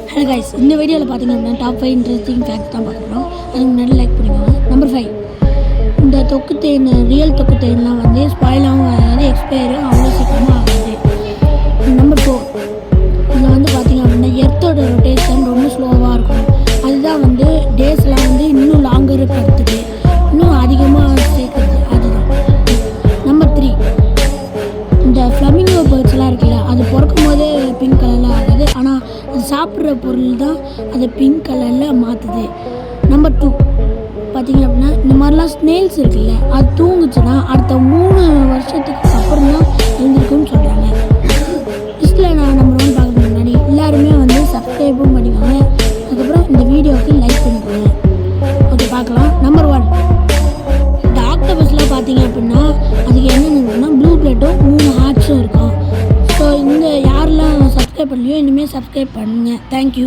Hello guys, இந்த வீடியோவில் பார்த்தீங்க அப்படின்னா டாப் 5 இன்ட்ரெஸ்டிங் ஃபேக்ட் தான் பார்க்க போகிறோம். அதுக்கு முன்னாடி லைக் பண்ணிக்கோங்க. நம்பர் 5, இந்த தொக்கு தேன் ரியல் தொக்கு தேன்லாம் வந்து ஸ்பாயிலாகவும் ஆகாது, எக்ஸ்பயரும் அவ்வளோ சீக்கிரமாக ஆகாது. நம்பர் 4, இதில் வந்து பார்த்தீங்க அப்படின்னா எர்த்தோட ரொட்டேஷன் ரொம்ப ஸ்லோவாக இருக்கும். அதுதான் வந்து டேஸ்லாம் வந்து இன்னும் லாங்கர் படுத்துது, இன்னும் அதிகமாக சேர்க்குது. அதுதான். நம்பர் 3, இந்த ஃப்ளமிங்கோ பேர்ட்ஸ்லாம் இருக்குல்ல, அது பிறக்கும் போதே பிங்க் கலரில் ஆகுது, ஆனால் அது சாப்பிட்ற பொருள் தான் அதை பிங்க் கலரில் மாற்றுது. நம்பர் 2, பார்த்திங்க அப்படின்னா இந்த மாதிரிலாம் ஸ்னேல்ஸ் இருக்குல்ல, அது தூங்குச்சுன்னா அடுத்த 3 வருஷத்துக்கு அப்புறம் தான் எழுந்திருக்குன்னு சொல்கிறாங்க. லிஸ்ட்டில் நான் நம்பர் 1 பார்க்குறதுக்கு முன்னாடி எல்லாருமே வந்து சப்ஸ்கிரைபும் பண்ணிக்கோங்க. அதுக்கப்புறம் இந்த வீடியோவுக்கு லைக் பண்ணிக்கோங்க. ஓகே, பார்க்கலாம். நம்பர் 1, இந்த ஆக்டோபஸில் பார்த்தீங்க அப்படின்னா அதுக்கு என்னென்னு இருக்குன்னா ப்ளூ பிளட்டும் 3 ஹார்ட்ஸும் இருக்கும். ஸோ இந்த யாரெல்லாம் சப்ஸ்கிரைப் பண்ணலையோ இனிமேல் சப்ஸ்கிரைப் பண்ணுங்கள். தேங்க்யூ.